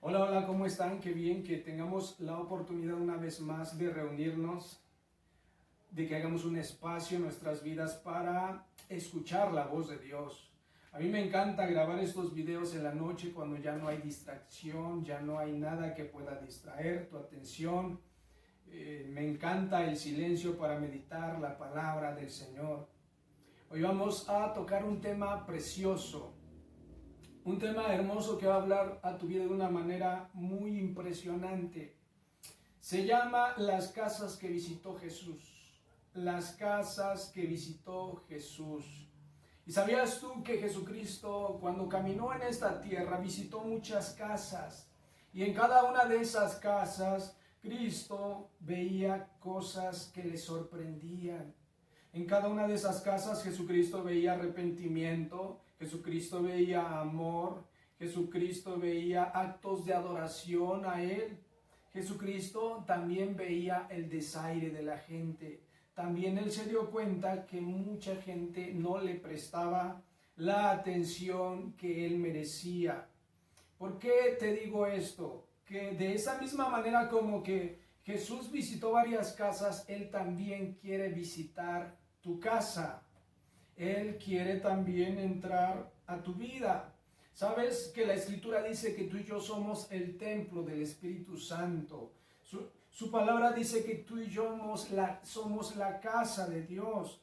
Hola, hola, ¿cómo están? Qué bien que tengamos la oportunidad una vez más de reunirnos, de que hagamos un espacio en nuestras vidas para escuchar la voz de Dios. A mí me encanta grabar estos videos en la noche cuando ya no hay distracción, ya no hay nada que pueda distraer tu atención. Me encanta el silencio para meditar la palabra del Señor. Hoy vamos a tocar un tema precioso. Un tema hermoso que va a hablar a tu vida de una manera muy impresionante. Se llama Las casas que visitó Jesús. Las casas que visitó Jesús. ¿Y sabías tú que Jesucristo, cuando caminó en esta tierra, visitó muchas casas? Y en cada una de esas casas, Cristo veía cosas que le sorprendían. En cada una de esas casas Jesucristo veía arrepentimiento, Jesucristo veía amor, Jesucristo veía actos de adoración a Él. Jesucristo también veía el desaire de la gente. También Él se dio cuenta que mucha gente no le prestaba la atención que Él merecía. ¿Por qué te digo esto? Que de esa misma manera como que Jesús visitó varias casas, Él también quiere visitar tu casa. Él quiere también entrar a tu vida. ¿Sabes que la Escritura dice que tú y yo somos el templo del Espíritu Santo? Su palabra dice que tú y yo somos la casa de Dios.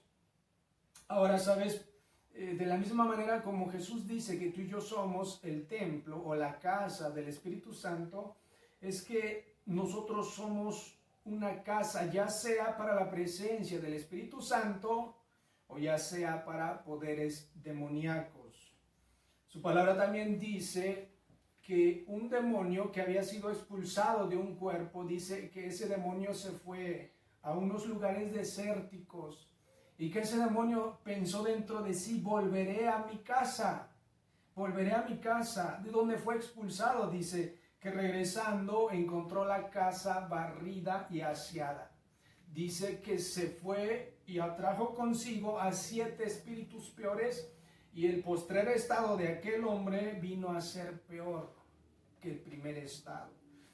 Ahora, ¿sabes? De la misma manera como Jesús dice que tú y yo somos el templo o la casa del Espíritu Santo, es que nosotros somos una casa, ya sea para la presencia del Espíritu Santo o ya sea para poderes demoníacos. Su palabra también dice que un demonio que había sido expulsado de un cuerpo, dice que ese demonio se fue a unos lugares desérticos y que ese demonio pensó dentro de sí: volveré a mi casa, volveré a mi casa. De donde fue expulsado, dice que regresando encontró la casa barrida y aseada. Dice que se fue y atrajo consigo a 7 espíritus peores, y el postrer estado de aquel hombre vino a ser peor que el primer estado.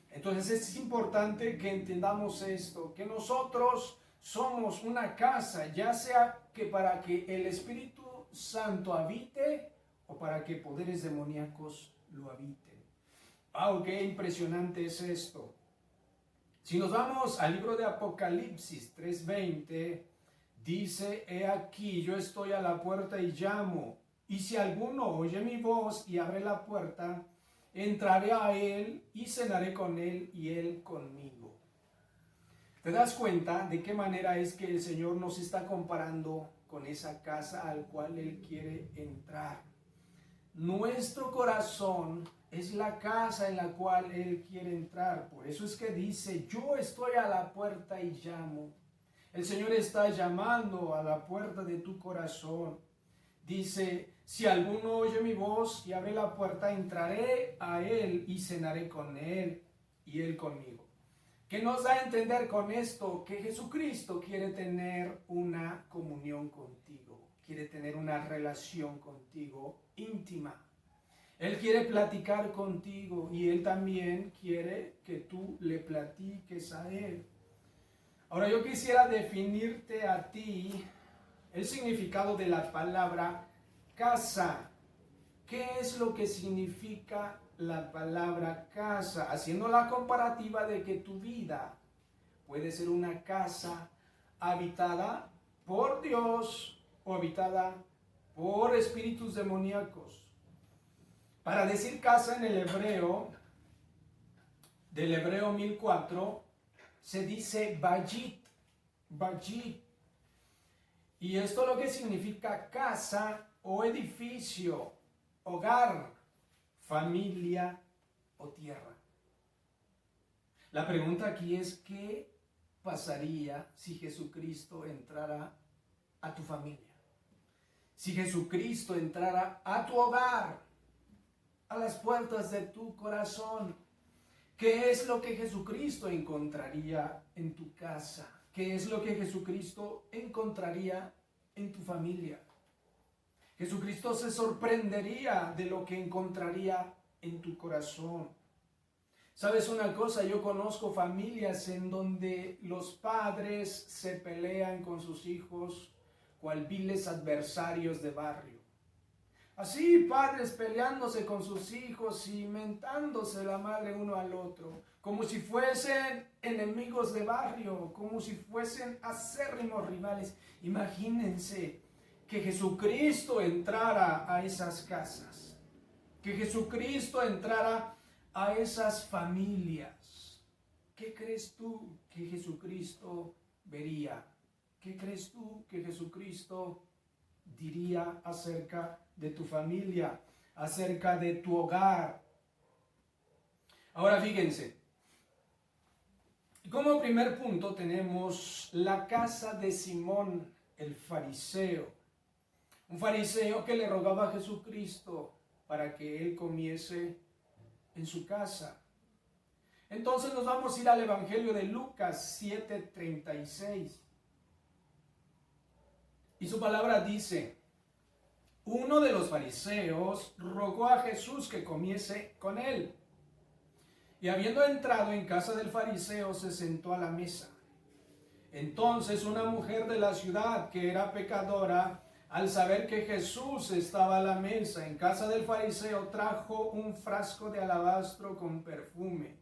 Entonces es importante que entendamos esto, que nosotros somos una casa, ya sea que para que el Espíritu Santo habite o para que poderes demoníacos lo habiten. ¡Wow! ¡Qué impresionante es esto! Si nos vamos al libro de Apocalipsis 3:20, dice: he aquí, yo estoy a la puerta y llamo, y si alguno oye mi voz y abre la puerta, entraré a él y cenaré con él y él conmigo. ¿Te das cuenta de qué manera es que el Señor nos está comparando con esa casa al cual Él quiere entrar? Nuestro corazón es la casa en la cual Él quiere entrar. Por eso es que dice: yo estoy a la puerta y llamo. El Señor está llamando a la puerta de tu corazón. Dice: si alguno oye mi voz y abre la puerta, entraré a Él y cenaré con Él y Él conmigo. ¿Qué nos da a entender con esto? Que Jesucristo quiere tener una comunión contigo, quiere tener una relación contigo íntima. Él quiere platicar contigo y Él también quiere que tú le platiques a Él. Ahora yo quisiera definirte a ti el significado de la palabra casa. ¿Qué es lo que significa la palabra casa? Haciendo la comparativa de que tu vida puede ser una casa habitada por Dios o habitada por espíritus demoníacos. Para decir casa en el hebreo, del hebreo 1004, se dice bayit, bayit. Y esto lo que significa casa o edificio, hogar, familia o tierra. La pregunta aquí es: ¿qué pasaría si Jesucristo entrara a tu familia? Si Jesucristo entrara a tu hogar, a las puertas de tu corazón, ¿qué es lo que Jesucristo encontraría en tu casa? ¿Qué es lo que Jesucristo encontraría en tu familia? Jesucristo se sorprendería de lo que encontraría en tu corazón. ¿Sabes una cosa? Yo conozco familias en donde los padres se pelean con sus hijos cual viles adversarios de barrio. Así, padres peleándose con sus hijos y mentándose la madre uno al otro, como si fuesen enemigos de barrio, como si fuesen acérrimos rivales. Imagínense que Jesucristo entrara a esas casas, que Jesucristo entrara a esas familias. ¿Qué crees tú que Jesucristo vería? ¿Qué crees tú que Jesucristo diría acerca de tu familia, acerca de tu hogar? Ahora fíjense, como primer punto tenemos la casa de Simón el fariseo, un fariseo que le rogaba a Jesucristo para que él comiese en su casa. Entonces nos vamos a ir al Evangelio de Lucas 7:36. Y su palabra dice: uno de los fariseos rogó a Jesús que comiese con él. Y habiendo entrado en casa del fariseo, se sentó a la mesa. Entonces una mujer de la ciudad, que era pecadora, al saber que Jesús estaba a la mesa en casa del fariseo, trajo un frasco de alabastro con perfume.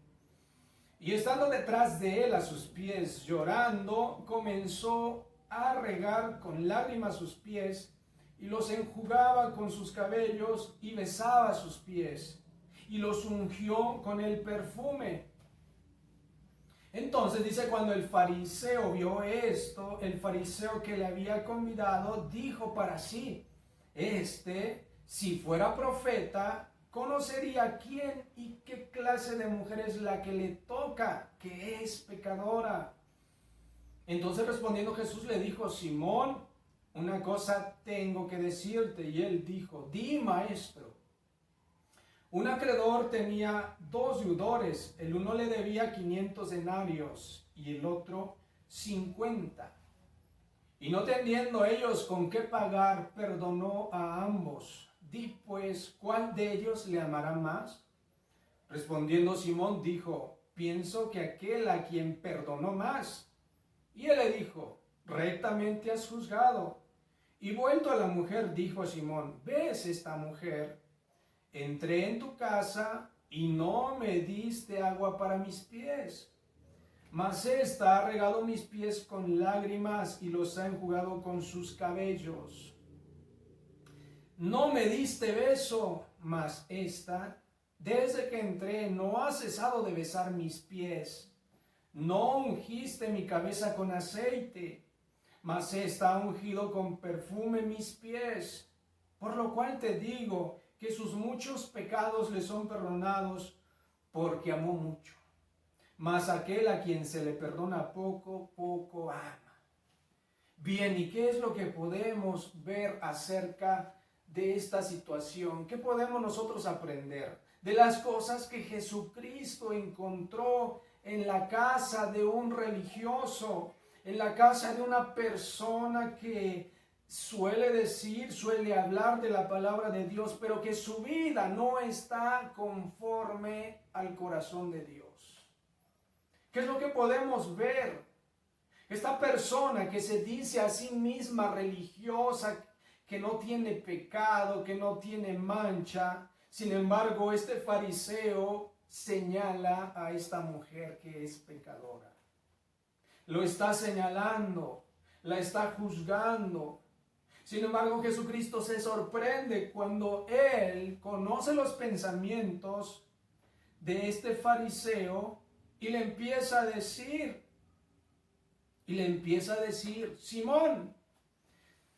Y estando detrás de él a sus pies, llorando, comenzó a regar con lágrimas sus pies, y los enjugaba con sus cabellos, y besaba sus pies, y los ungió con el perfume. Entonces dice, cuando el fariseo vio esto, el fariseo que le había convidado dijo para sí: si fuera profeta, conocería quién y qué clase de mujer es la que le toca, que es pecadora. Entonces respondiendo Jesús le dijo: Simón, una cosa tengo que decirte. Y él dijo: di, maestro. Un acreedor tenía 2 deudores, el uno le debía 500 denarios y el otro 50. Y no teniendo ellos con qué pagar, perdonó a ambos. Di pues, ¿cuál de ellos le amará más? Respondiendo Simón dijo: pienso que aquel a quien perdonó más. Y él le dijo: rectamente has juzgado. Y vuelto a la mujer, dijo a Simón: ¿ves esta mujer? Entré en tu casa y no me diste agua para mis pies, mas ésta ha regado mis pies con lágrimas y los ha enjugado con sus cabellos. No me diste beso, mas ésta, desde que entré, no ha cesado de besar mis pies. No ungiste mi cabeza con aceite, mas ésta ha ungido con perfume mis pies. Por lo cual te digo que sus muchos pecados le son perdonados, porque amó mucho. Mas aquel a quien se le perdona poco, poco ama. Bien, ¿y qué es lo que podemos ver acerca de esta situación? ¿Qué podemos nosotros aprender de las cosas que Jesucristo encontró en la casa de un religioso, en la casa de una persona que suele hablar de la palabra de Dios, pero que su vida no está conforme al corazón de Dios? ¿Qué es lo que podemos ver? Esta persona que se dice a sí misma religiosa, que no tiene pecado, que no tiene mancha, sin embargo, este fariseo señala a esta mujer que es pecadora. Lo está señalando, la está juzgando. Sin embargo, Jesucristo se sorprende cuando Él conoce los pensamientos de este fariseo y le empieza a decir, Simón,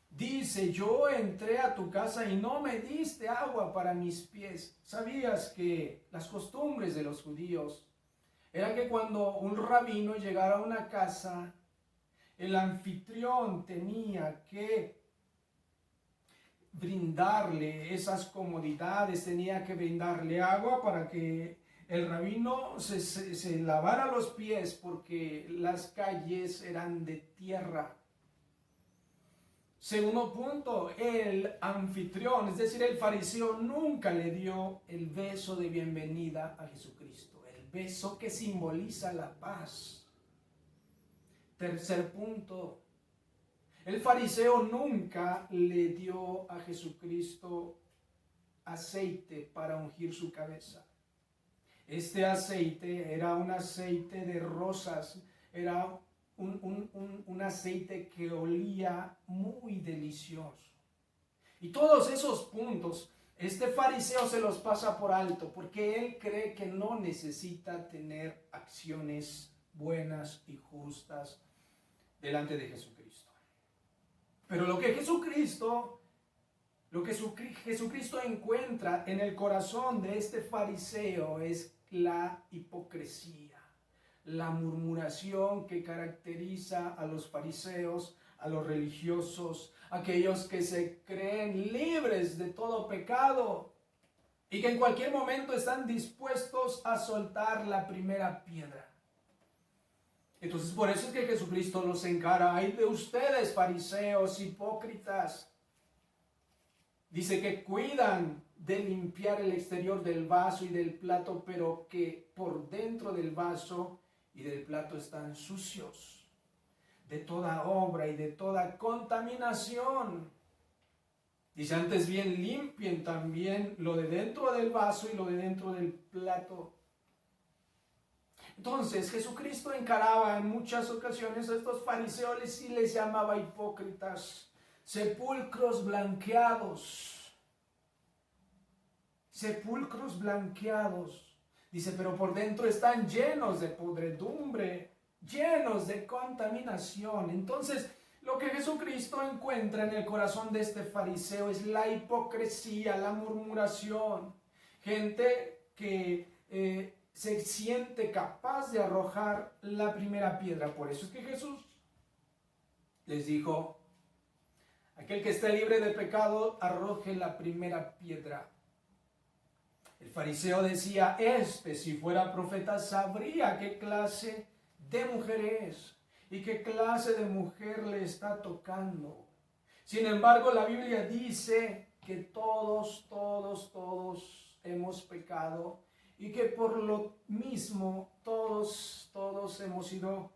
dice, yo entré a tu casa y no me diste agua para mis pies. ¿Sabías que las costumbres de los judíos era que cuando un rabino llegara a una casa, el anfitrión tenía que brindarle esas comodidades, tenía que brindarle agua para que el rabino se lavara los pies, porque las calles eran de tierra? Segundo punto, el anfitrión, es decir, el fariseo, nunca le dio el beso de bienvenida a Jesucristo. El beso que simboliza la paz. Tercer punto, el fariseo nunca le dio a Jesucristo aceite para ungir su cabeza. Este aceite era un aceite de rosas, era un aceite que olía muy delicioso. Y todos esos puntos, este fariseo se los pasa por alto porque él cree que no necesita tener acciones buenas y justas delante de Jesucristo. Pero lo que Jesucristo encuentra en el corazón de este fariseo es la hipocresía, la murmuración que caracteriza a los fariseos, a los religiosos, aquellos que se creen libres de todo pecado y que en cualquier momento están dispuestos a soltar la primera piedra. Entonces por eso es que Jesucristo los encara: ay de ustedes, fariseos hipócritas. Dice que cuidan de limpiar el exterior del vaso y del plato, pero que por dentro del vaso y del plato están sucios de toda obra y de toda contaminación. Dice: antes bien limpien también lo de dentro del vaso y lo de dentro del plato. Entonces Jesucristo encaraba en muchas ocasiones a estos fariseos y les llamaba hipócritas, sepulcros blanqueados. Sepulcros blanqueados. Dice: pero por dentro están llenos de podredumbre, llenos de contaminación. Entonces, lo que Jesucristo encuentra en el corazón de este fariseo es la hipocresía, la murmuración. Gente que se siente capaz de arrojar la primera piedra. Por eso es que Jesús les dijo: aquel que esté libre de pecado, arroje la primera piedra. El fariseo decía: si fuera profeta, sabría qué clase de mujer es y qué clase de mujer le está tocando. Sin embargo, la Biblia dice que todos hemos pecado y que por lo mismo todos hemos sido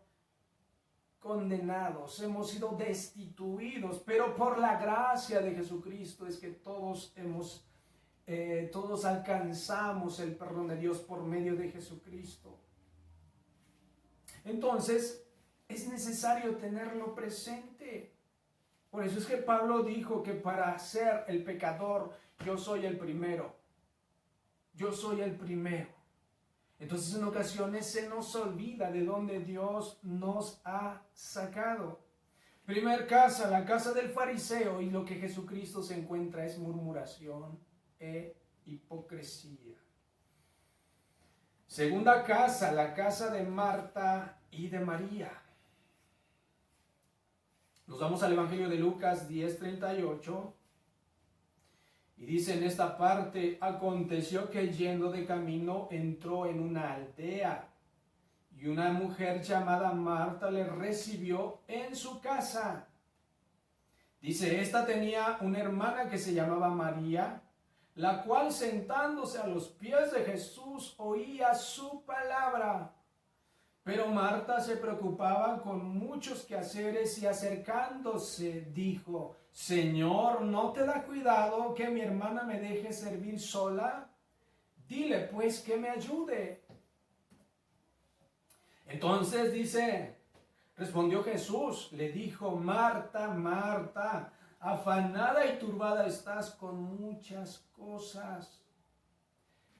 condenados, hemos sido destituidos, pero por la gracia de Jesucristo es que todos alcanzamos el perdón de Dios por medio de Jesucristo. Entonces, es necesario tenerlo presente. Por eso es que Pablo dijo que para ser el pecador, yo soy el primero. Yo soy el primero. Entonces, en ocasiones se nos olvida de dónde Dios nos ha sacado. Primer casa, la casa del fariseo, y lo que Jesucristo se encuentra es murmuración e hipocresía. Segunda casa, la casa de Marta y de María. Nos vamos al Evangelio de Lucas 10:38 y dice en esta parte: aconteció que yendo de camino entró en una aldea y una mujer llamada Marta le recibió en su casa. Dice: esta tenía una hermana que se llamaba María, la cual sentándose a los pies de Jesús oía su palabra. Pero Marta se preocupaba con muchos quehaceres y acercándose dijo: Señor, ¿no te da cuidado que mi hermana me deje servir sola? Dile pues que me ayude. Entonces dice, respondió Jesús, le dijo: Marta, Marta, afanada y turbada estás con muchas cosas,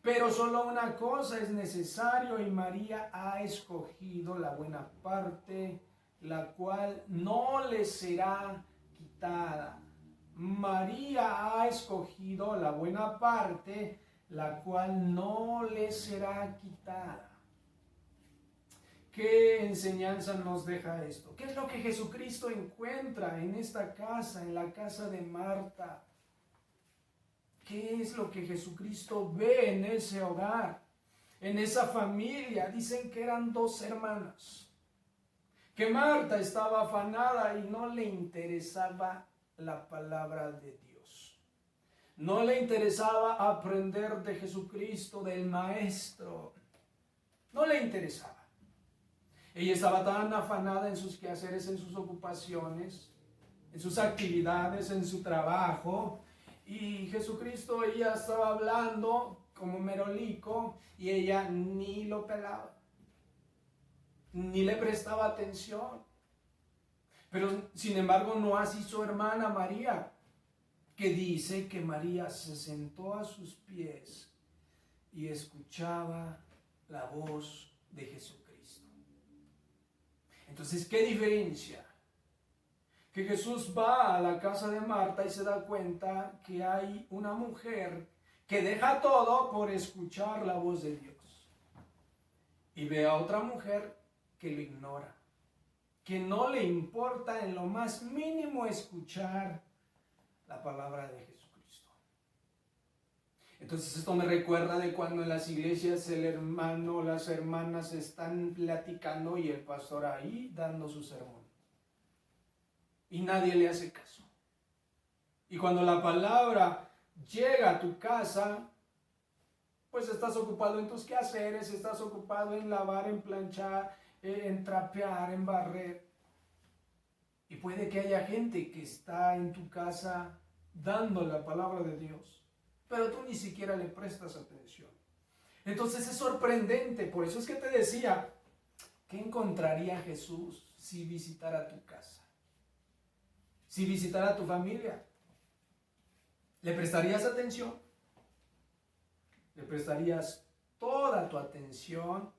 pero solo una cosa es necesario, y María ha escogido la buena parte, la cual no le será quitada. María ha escogido la buena parte, la cual no le será quitada. ¿Qué enseñanza nos deja esto? ¿Qué es lo que Jesucristo encuentra en esta casa, en la casa de Marta? ¿Qué es lo que Jesucristo ve en ese hogar, en esa familia? Dicen que eran dos hermanas, que Marta estaba afanada y no le interesaba la palabra de Dios. No le interesaba aprender de Jesucristo, del Maestro. No le interesaba. Ella estaba tan afanada en sus quehaceres, en sus ocupaciones, en sus actividades, en su trabajo. Y Jesucristo, ella estaba hablando como merolico y ella ni lo pelaba, ni le prestaba atención. Pero sin embargo no así su hermana María, que dice que María se sentó a sus pies y escuchaba la voz de Jesucristo. Entonces, ¿qué diferencia? Que Jesús va a la casa de Marta y se da cuenta que hay una mujer que deja todo por escuchar la voz de Dios. Y ve a otra mujer que lo ignora, que no le importa en lo más mínimo escuchar la palabra de Jesucristo. Entonces esto me recuerda de cuando en las iglesias el hermano o las hermanas están platicando y el pastor ahí dando su sermón. Y nadie le hace caso. Y cuando la palabra llega a tu casa, pues estás ocupado en tus quehaceres, estás ocupado en lavar, en planchar, en trapear, en barrer. Y puede que haya gente que está en tu casa dando la palabra de Dios, pero tú ni siquiera le prestas atención. Entonces es sorprendente, por eso es que te decía, ¿qué encontraría Jesús si visitara tu casa? Si visitara a tu familia, ¿le prestarías atención? ¿Le prestarías toda tu atención?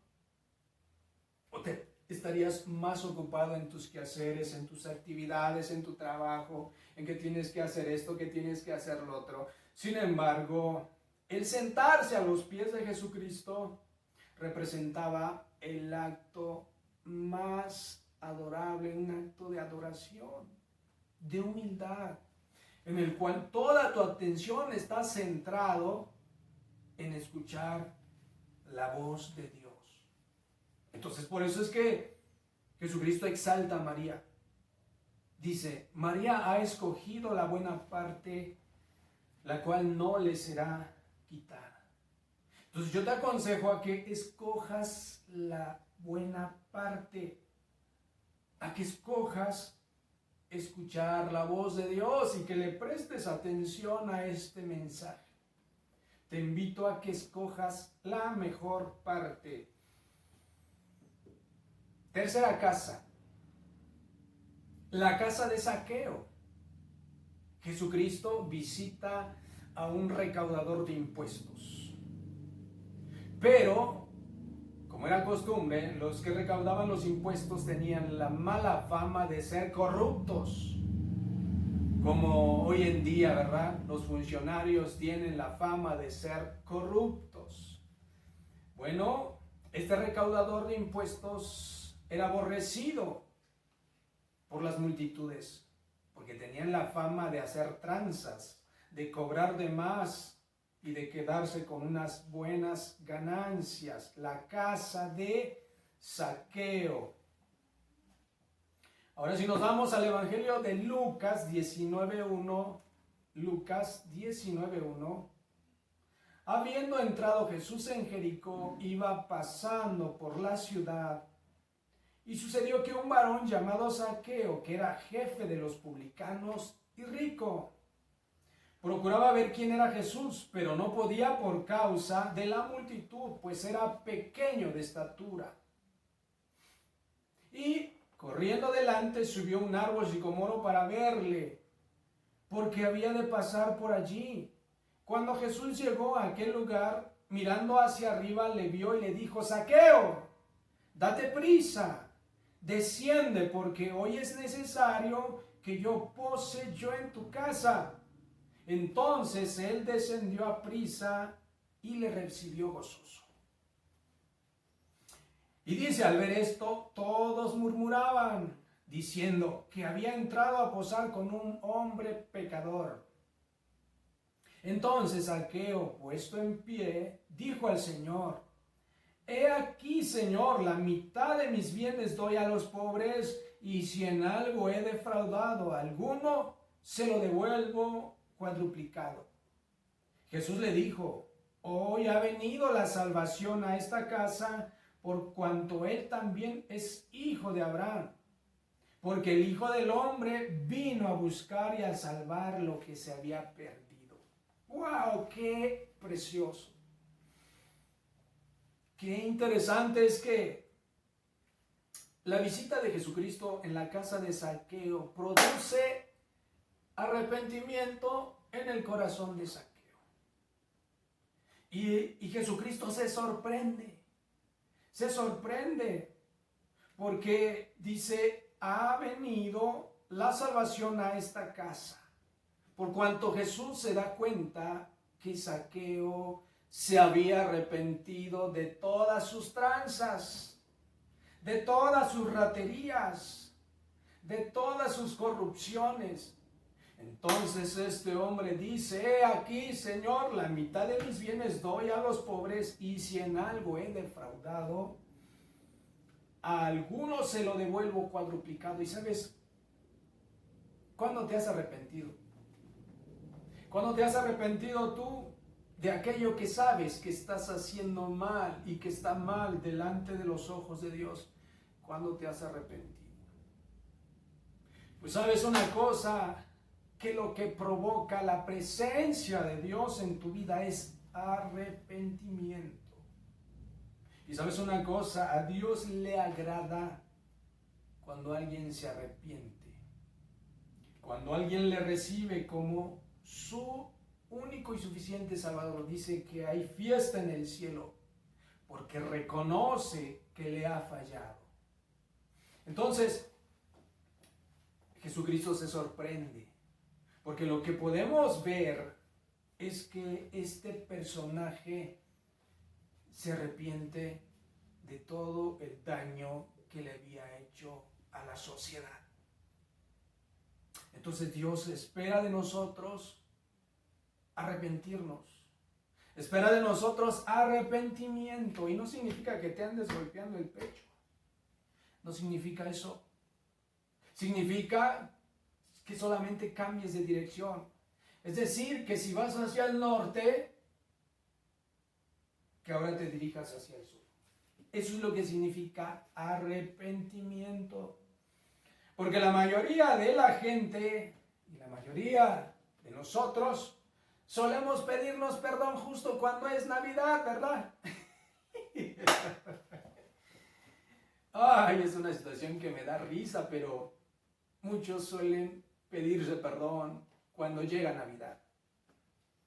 ¿O te estarías más ocupado en tus quehaceres, en tus actividades, en tu trabajo, en que tienes que hacer esto, que tienes que hacer lo otro? Sin embargo, el sentarse a los pies de Jesucristo representaba el acto más adorable, un acto de adoración, de humildad, en el cual toda tu atención está centrado en escuchar la voz de Dios. Entonces, por eso es que Jesucristo exalta a María. Dice, María ha escogido la buena parte, la cual no le será quitada. Entonces, yo te aconsejo a que escojas la buena parte, a que escojas escuchar la voz de Dios y que le prestes atención a este mensaje. Te invito a que escojas la mejor parte. Tercera casa, la casa de Zaqueo. Jesucristo visita a un recaudador de impuestos. Pero, como era costumbre, los que recaudaban los impuestos tenían la mala fama de ser corruptos. Como hoy en día, ¿verdad? Los funcionarios tienen la fama de ser corruptos. Bueno, este recaudador de impuestos era aborrecido por las multitudes, porque tenían la fama de hacer tranzas, de cobrar de más y de quedarse con unas buenas ganancias. La casa de Zaqueo. Ahora si nos vamos al Evangelio de Lucas 19:1, Lucas 19:1, habiendo entrado Jesús en Jericó, iba pasando por la ciudad, y sucedió que un varón llamado Zaqueo, que era jefe de los publicanos y rico, procuraba ver quién era Jesús, pero no podía por causa de la multitud, pues era pequeño de estatura. Y corriendo delante subió un árbol sicomoro para verle, porque había de pasar por allí. Cuando Jesús llegó a aquel lugar, mirando hacia arriba, le vio y le dijo: Zaqueo, date prisa, desciende, porque hoy es necesario que yo pose yo en tu casa. Entonces él descendió a prisa y le recibió gozoso. Y dice, al ver esto, todos murmuraban, diciendo que había entrado a posar con un hombre pecador. Entonces Zaqueo, puesto en pie, dijo al Señor: He aquí, Señor, la mitad de mis bienes doy a los pobres, y si en algo he defraudado a alguno, se lo devuelvo cuadruplicado. Jesús le dijo: Hoy ha venido la salvación a esta casa, por cuanto él también es hijo de Abraham. Porque el Hijo del Hombre vino a buscar y a salvar lo que se había perdido. ¡Wow! ¡Qué precioso! Qué interesante es que la visita de Jesucristo en la casa de Zaqueo produce arrepentimiento en el corazón de Zaqueo. Y Jesucristo se sorprende porque dice, ha venido la salvación a esta casa. Por cuanto Jesús se da cuenta que Zaqueo se había arrepentido de todas sus tranzas, de todas sus raterías, de todas sus corrupciones. Entonces este hombre dice, he aquí, Señor, la mitad de mis bienes doy a los pobres, y si en algo he defraudado, a algunos se lo devuelvo cuadruplicado. ¿Y sabes cuándo te has arrepentido? ¿Cuándo te has arrepentido tú de aquello que sabes que estás haciendo mal y que está mal delante de los ojos de Dios? ¿Cuándo te has arrepentido? Pues sabes una cosa, que lo que provoca la presencia de Dios en tu vida es arrepentimiento. Y sabes una cosa, a Dios le agrada cuando alguien se arrepiente, cuando alguien le recibe como su único y suficiente Salvador. Dice que hay fiesta en el cielo porque reconoce que le ha fallado. Entonces, Jesucristo se sorprende, porque lo que podemos ver es que este personaje se arrepiente de todo el daño que le había hecho a la sociedad. Entonces Dios espera de nosotros arrepentirnos. Espera de nosotros arrepentimiento. Y no significa que te andes golpeando el pecho. No significa eso. Significa que solamente cambies de dirección. Es decir, que si vas hacia el norte, que ahora te dirijas hacia el sur. Eso es lo que significa arrepentimiento. Porque la mayoría de la gente y la mayoría de nosotros solemos pedirnos perdón justo cuando es Navidad, ¿verdad? Ay, es una situación que me da risa, pero muchos suelen pedirse perdón cuando llega Navidad.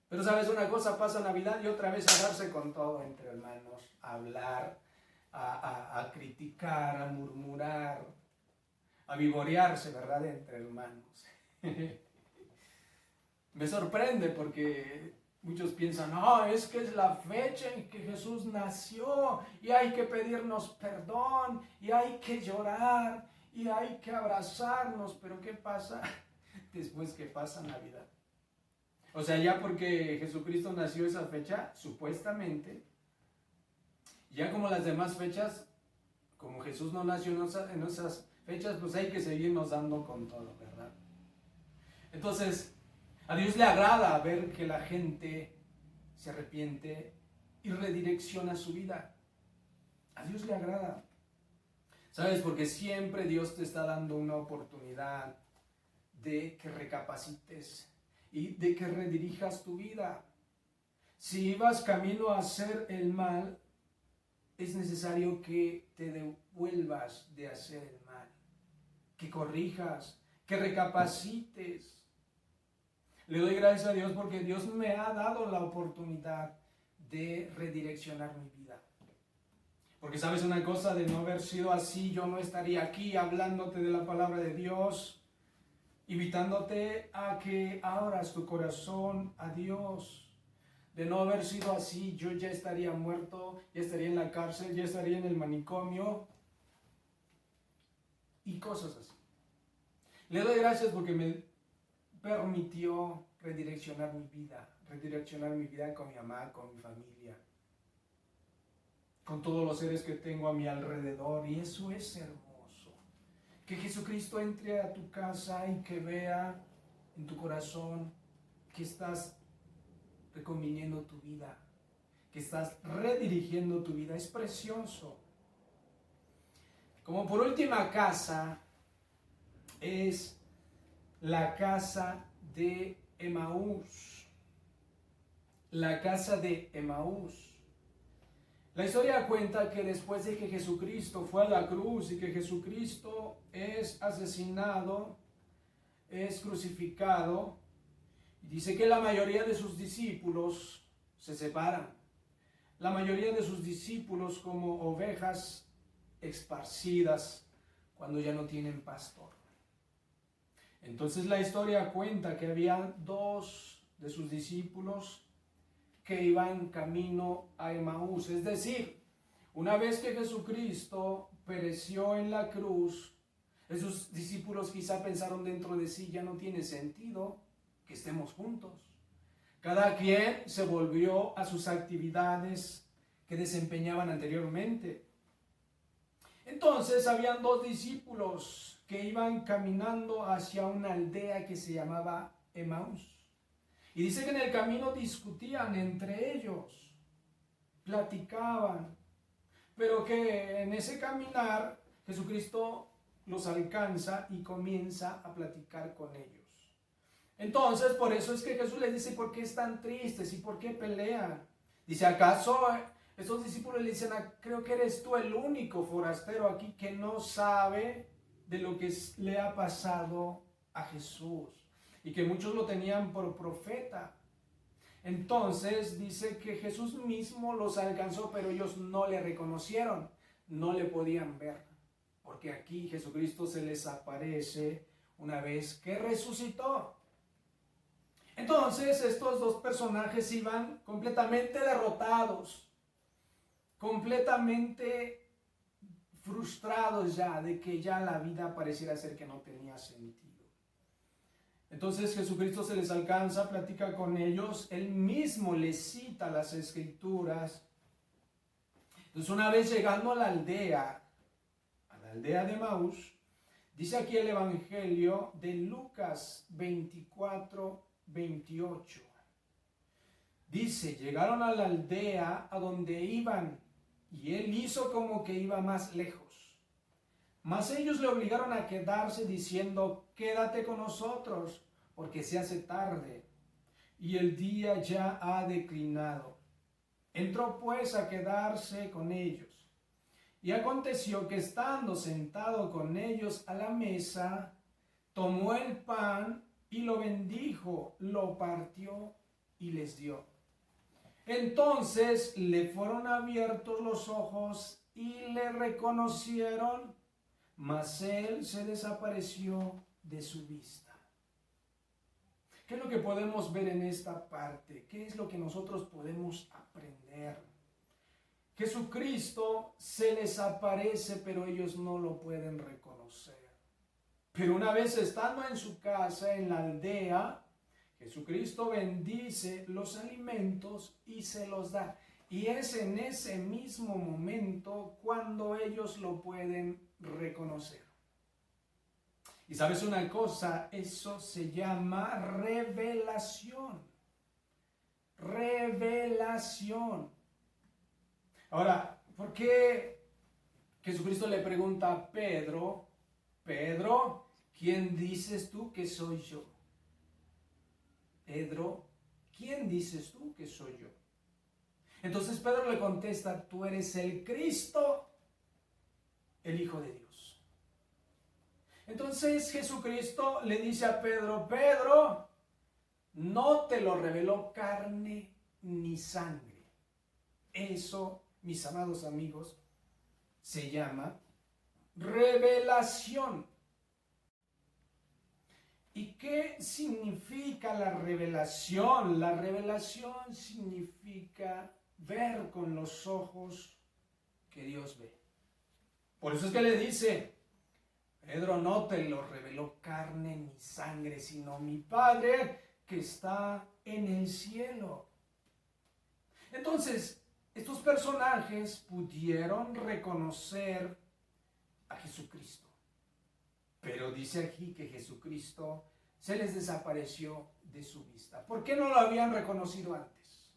Pero sabes una cosa, pasa Navidad y otra vez a darse con todo entre hermanos, a hablar, a criticar, a murmurar, a vivorearse, ¿verdad?, entre hermanos. Me sorprende porque muchos piensan, no, es que es la fecha en que Jesús nació y hay que pedirnos perdón y hay que llorar y hay que abrazarnos. Pero ¿qué pasa después que pasa Navidad? O sea, ya porque Jesucristo nació esa fecha, supuestamente, ya como las demás fechas, como Jesús no nació en esas fechas, pues hay que seguirnos dando con todo, ¿verdad? Entonces, a Dios le agrada ver que la gente se arrepiente y redirecciona su vida. A Dios le agrada. ¿Sabes? Porque siempre Dios te está dando una oportunidad de que recapacites y de que redirijas tu vida. Si ibas camino a hacer el mal, es necesario que te devuelvas de hacer el mal, que corrijas, que recapacites. Le doy gracias a Dios porque Dios me ha dado la oportunidad de redireccionar mi vida. Porque sabes una cosa, de no haber sido así, yo no estaría aquí hablándote de la palabra de Dios, invitándote a que abras tu corazón a Dios. De no haber sido así, yo ya estaría muerto, ya estaría en la cárcel, ya estaría en el manicomio y cosas así. Le doy gracias porque me permitió redireccionar mi vida con mi mamá, con mi familia, con todos los seres que tengo a mi alrededor, y eso es hermoso. Que Jesucristo entre a tu casa y que vea en tu corazón que estás reconviniendo tu vida, que estás redirigiendo tu vida. Es precioso. Como por última casa es la casa de Emaús. La casa de Emaús. La historia cuenta que después de que Jesucristo fue a la cruz y que Jesucristo es asesinado, es crucificado, dice que la mayoría de sus discípulos se separan. La mayoría de sus discípulos como ovejas esparcidas cuando ya no tienen pastor. Entonces la historia cuenta que había dos de sus discípulos que iban camino a Emaús. Es decir, una vez que Jesucristo pereció en la cruz, esos discípulos quizá pensaron dentro de sí, ya no tiene sentido que estemos juntos. Cada quien se volvió a sus actividades que desempeñaban anteriormente. Entonces habían dos discípulos que iban caminando hacia una aldea que se llamaba Emaús. Y dice que en el camino discutían entre ellos, platicaban, pero que en ese caminar Jesucristo los alcanza y comienza a platicar con ellos. Entonces, por eso es que Jesús les dice, ¿por qué están tristes y por qué pelean? Dice, ¿acaso estos discípulos le dicen, creo que eres tú el único forastero aquí que no sabe de lo que le ha pasado a Jesús? Y que muchos lo tenían por profeta. Entonces dice que Jesús mismo los alcanzó, pero ellos no le reconocieron, no le podían ver, porque aquí Jesucristo se les aparece una vez que resucitó. Entonces estos dos personajes iban completamente derrotados, completamente frustrados ya de que ya la vida pareciera ser que no tenía sentido. Entonces Jesucristo se les alcanza, platica con ellos, Él mismo les cita las Escrituras. Entonces una vez llegando a la aldea de Emaús, dice aquí el Evangelio de Lucas 24, 28. Dice, llegaron a la aldea a donde iban, y Él hizo como que iba más lejos. Mas ellos le obligaron a quedarse diciendo, quédate con nosotros, porque se hace tarde, y el día ya ha declinado. Entró pues a quedarse con ellos. Y aconteció que estando sentado con ellos a la mesa, tomó el pan y lo bendijo, lo partió y les dio. Entonces le fueron abiertos los ojos y le reconocieron, mas él se desapareció de su vista. ¿Qué es lo que podemos ver en esta parte? ¿Qué es lo que nosotros podemos aprender? Jesucristo se les aparece, pero ellos no lo pueden reconocer. Pero una vez estando en su casa, en la aldea, Jesucristo bendice los alimentos y se los da. Y es en ese mismo momento cuando ellos lo pueden reconocer. Y sabes una cosa, eso se llama revelación. Revelación. Ahora, ¿por qué Jesucristo le pregunta a Pedro, Pedro, ¿quién dices tú que soy yo? Pedro, ¿quién dices tú que soy yo? Entonces Pedro le contesta, tú eres el Cristo, el Hijo de Dios. Entonces Jesucristo le dice a Pedro, Pedro, no te lo reveló carne ni sangre. Eso, mis amados amigos, se llama revelación. ¿Y qué significa la revelación? La revelación significa ver con los ojos que Dios ve. Por eso es que le dice, Pedro, no te lo reveló carne ni sangre, sino mi Padre que está en el cielo. Entonces, estos personajes pudieron reconocer a Jesucristo. Pero dice aquí que Jesucristo se les desapareció de su vista. ¿Por qué no lo habían reconocido antes?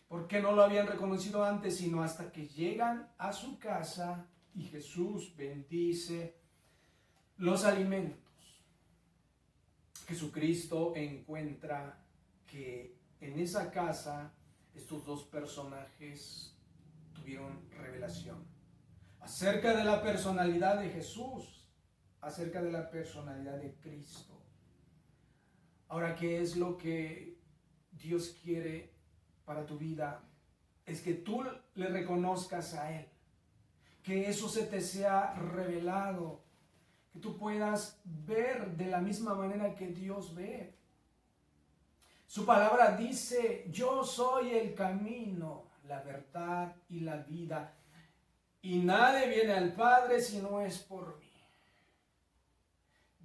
¿Por qué no lo habían reconocido antes? Sino hasta que llegan a su casa y Jesús bendice los alimentos. Jesucristo encuentra que en esa casa estos dos personajes tuvieron revelación acerca de la personalidad de Jesús, acerca de la personalidad de Cristo. Ahora, ¿qué es lo que Dios quiere para tu vida? Es que tú le reconozcas a Él, que eso se te sea revelado, que tú puedas ver de la misma manera que Dios ve. Su palabra dice: yo soy el camino, la verdad y la vida, y nadie viene al Padre si no es por mí.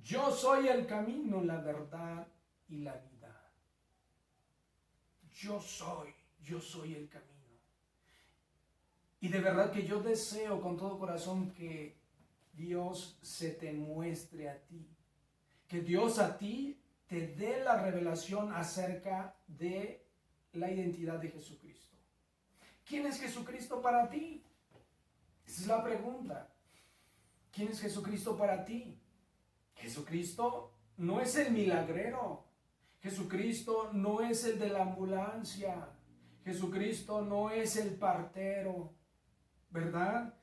Yo soy el camino, la verdad y la vida. Yo soy el camino. Y de verdad que yo deseo con todo corazón que Dios se te muestre a ti, que Dios a ti te dé la revelación acerca de la identidad de Jesucristo. ¿Quién es Jesucristo para ti? Esa es la pregunta. ¿Quién es Jesucristo para ti? Jesucristo no es el milagrero. Jesucristo no es el de la ambulancia. Jesucristo no es el partero, ¿verdad?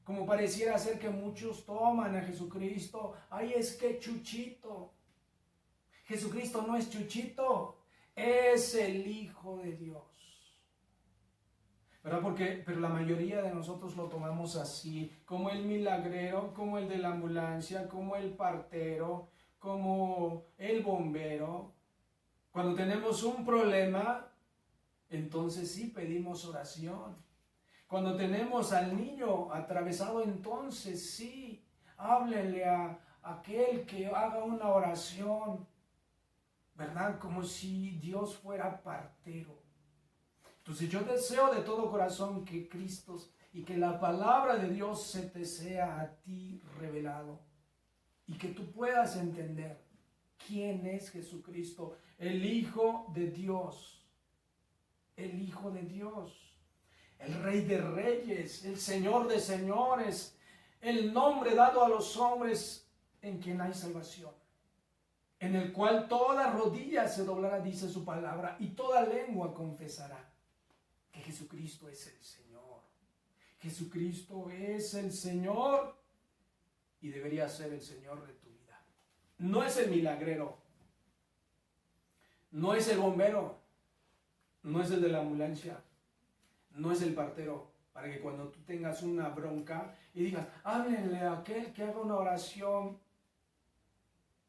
Como pareciera ser que muchos toman a Jesucristo. Ay, es que Chuchito. Jesucristo no es Chuchito, es el Hijo de Dios. ¿Verdad? Pero la mayoría de nosotros lo tomamos así, como el milagrero, como el de la ambulancia, como el partero, como el bombero. Cuando tenemos un problema, entonces sí pedimos oración. Cuando tenemos al niño atravesado, entonces sí, háblenle a aquel que haga una oración, ¿verdad? Como si Dios fuera partero. Entonces yo deseo de todo corazón que Cristo y que la palabra de Dios se te sea a ti revelado y que tú puedas entender quién es Jesucristo, el Hijo de Dios, el Hijo de Dios, el Rey de Reyes, el Señor de Señores, el nombre dado a los hombres en quien hay salvación, en el cual toda rodilla se doblará, dice su palabra, y toda lengua confesará que Jesucristo es el Señor. Jesucristo es el Señor y debería ser el Señor de tu vida. No es el milagrero, no es el bombero, no es el de la ambulancia, no es el partero, para que cuando tú tengas una bronca y digas, háblenle a aquel que haga una oración.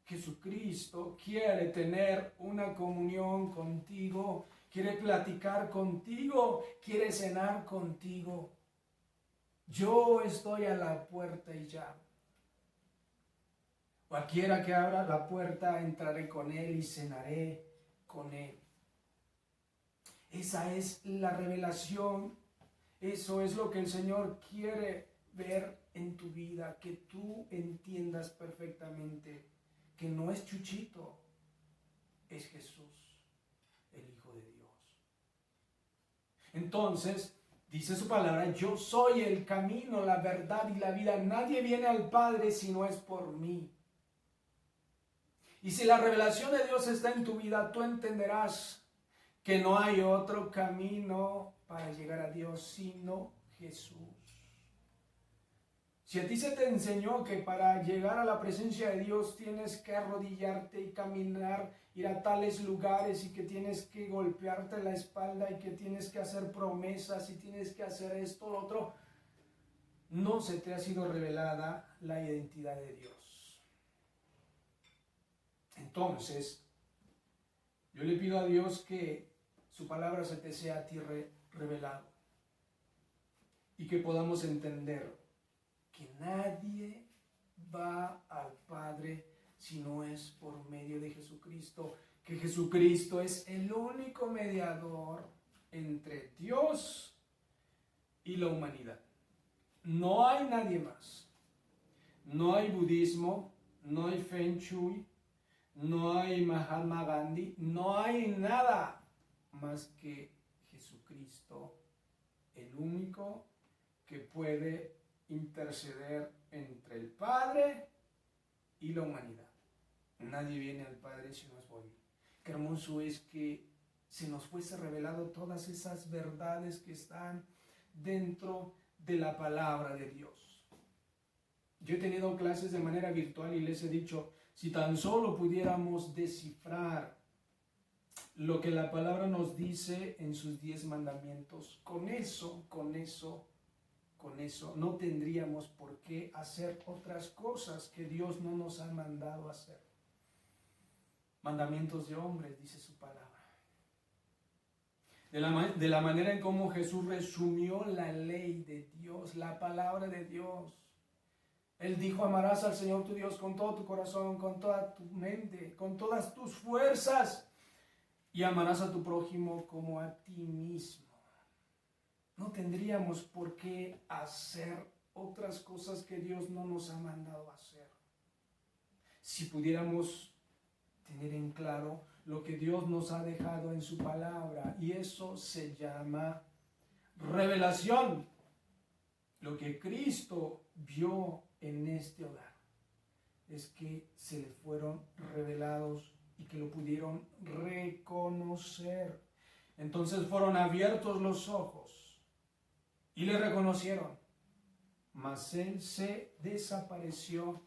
Jesucristo quiere tener una comunión contigo, quiere platicar contigo, quiere cenar contigo. Yo estoy a la puerta y llamo. Cualquiera que abra la puerta, entraré con él y cenaré con él. Esa es la revelación. Eso es lo que el Señor quiere ver en tu vida, que tú entiendas perfectamente que no es Chuchito, es Jesús, el Hijo de Dios. Entonces, dice su palabra, yo soy el camino, la verdad y la vida. Nadie viene al Padre si no es por mí. Y si la revelación de Dios está en tu vida, tú entenderás que no hay otro camino para llegar a Dios sino Jesús. Si a ti se te enseñó que para llegar a la presencia de Dios tienes que arrodillarte y caminar, ir a tales lugares y que tienes que golpearte la espalda y que tienes que hacer promesas y tienes que hacer esto, lo otro, no se te ha sido revelada la identidad de Dios. Entonces, yo le pido a Dios que su palabra se te sea a ti revelado y que podamos entender que nadie va al Padre si no es por medio de Jesucristo, que Jesucristo es el único mediador entre Dios y la humanidad. No hay nadie más. No hay budismo, no hay Feng Shui, no hay Mahatma Gandhi, no hay nada más que Jesucristo, el único que puede interceder entre el Padre y la humanidad. Nadie viene al Padre si no es por Él. Qué hermoso es que se nos fuese revelado todas esas verdades que están dentro de la palabra de Dios. Yo he tenido clases de manera virtual y les he dicho, si tan solo pudiéramos descifrar lo que la palabra nos dice en sus 10 mandamientos, con eso, no tendríamos por qué hacer otras cosas que Dios no nos ha mandado hacer. Mandamientos de hombres, dice su palabra. De la manera en cómo Jesús resumió la ley de Dios, la palabra de Dios. Él dijo, amarás al Señor tu Dios con todo tu corazón, con toda tu mente, con todas tus fuerzas, y amarás a tu prójimo como a ti mismo. No tendríamos por qué hacer otras cosas que Dios no nos ha mandado hacer. Si pudiéramos tener en claro lo que Dios nos ha dejado en su palabra, y eso se llama revelación. Lo que Cristo vio en este hogar es que se le fueron revelados y que lo pudieron reconocer. Entonces fueron abiertos los ojos y le reconocieron, mas él se desapareció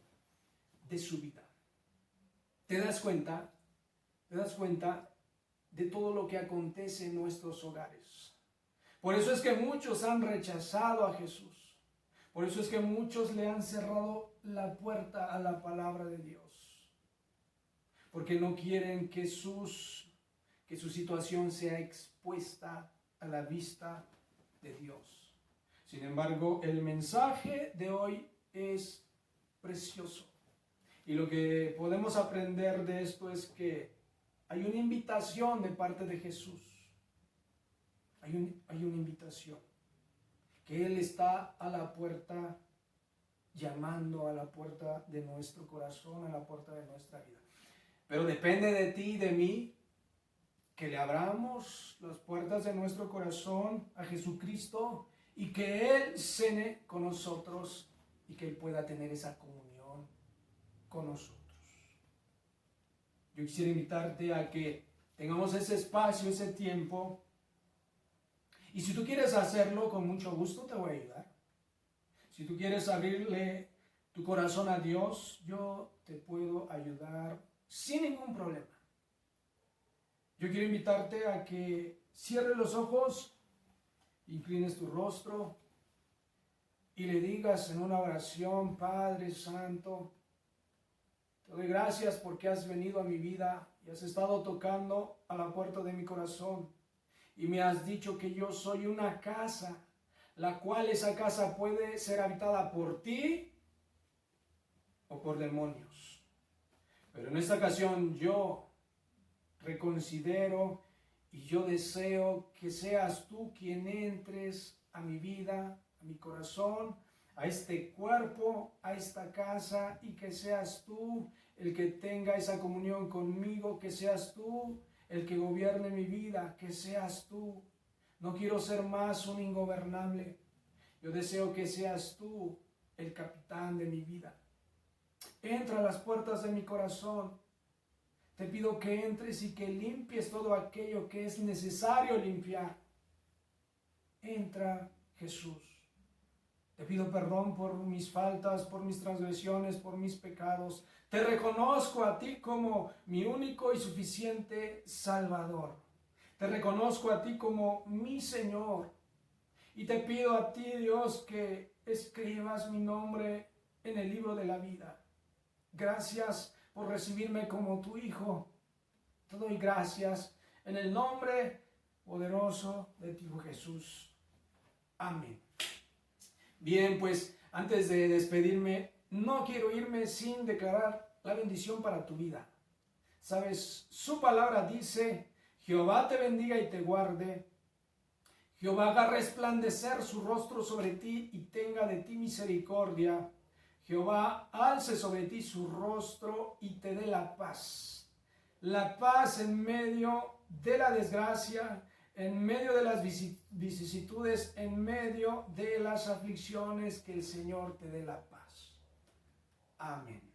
de su vida. ¿Te das cuenta? ¿Te das cuenta de todo lo que acontece en nuestros hogares? Por eso es que muchos han rechazado a Jesús. Por eso es que muchos le han cerrado la puerta a la palabra de Dios. Porque no quieren que su situación sea expuesta a la vista de Dios. Sin embargo, el mensaje de hoy es precioso. Y lo que podemos aprender de esto es que hay una invitación de parte de Jesús. Hay una invitación. Que Él está a la puerta, llamando a la puerta de nuestro corazón, a la puerta de nuestra vida. Pero depende de ti y de mí que le abramos las puertas de nuestro corazón a Jesucristo y que Él cene con nosotros y que Él pueda tener esa comunión con nosotros. Yo quisiera invitarte a que tengamos ese espacio, ese tiempo. Y si tú quieres hacerlo, con mucho gusto te voy a ayudar. Si tú quieres abrirle tu corazón a Dios, yo te puedo ayudar sin ningún problema. Yo quiero invitarte a que cierres los ojos, inclines tu rostro y le digas en una oración, Padre Santo, te doy gracias porque has venido a mi vida y has estado tocando a la puerta de mi corazón. Y me has dicho que yo soy una casa, la cual esa casa puede ser habitada por ti o por demonios. Pero en esta ocasión yo reconsidero y yo deseo que seas tú quien entres a mi vida, a mi corazón, a este cuerpo, a esta casa, y que seas tú el que tenga esa comunión conmigo, que seas tú el que gobierne mi vida, que seas tú. No quiero ser más un ingobernable. Yo deseo que seas tú el capitán de mi vida. Entra a las puertas de mi corazón. Te pido que entres y que limpies todo aquello que es necesario limpiar. Entra, Jesús. Te pido perdón por mis faltas, por mis transgresiones, por mis pecados. Te reconozco a ti como mi único y suficiente Salvador. Te reconozco a ti como mi Señor. Y te pido a ti, Dios, que escribas mi nombre en el libro de la vida. Gracias por recibirme como tu Hijo. Te doy gracias en el nombre poderoso de tu Hijo Jesús. Amén. Bien, pues antes de despedirme, no quiero irme sin declarar la bendición para tu vida. Sabes, su palabra dice, Jehová te bendiga y te guarde. Jehová haga resplandecer su rostro sobre ti y tenga de ti misericordia. Jehová alce sobre ti su rostro y te dé la paz. La paz en medio de la desgracia, en medio de las vicisitudes, en medio de las aflicciones, que el Señor te dé la paz. Amén.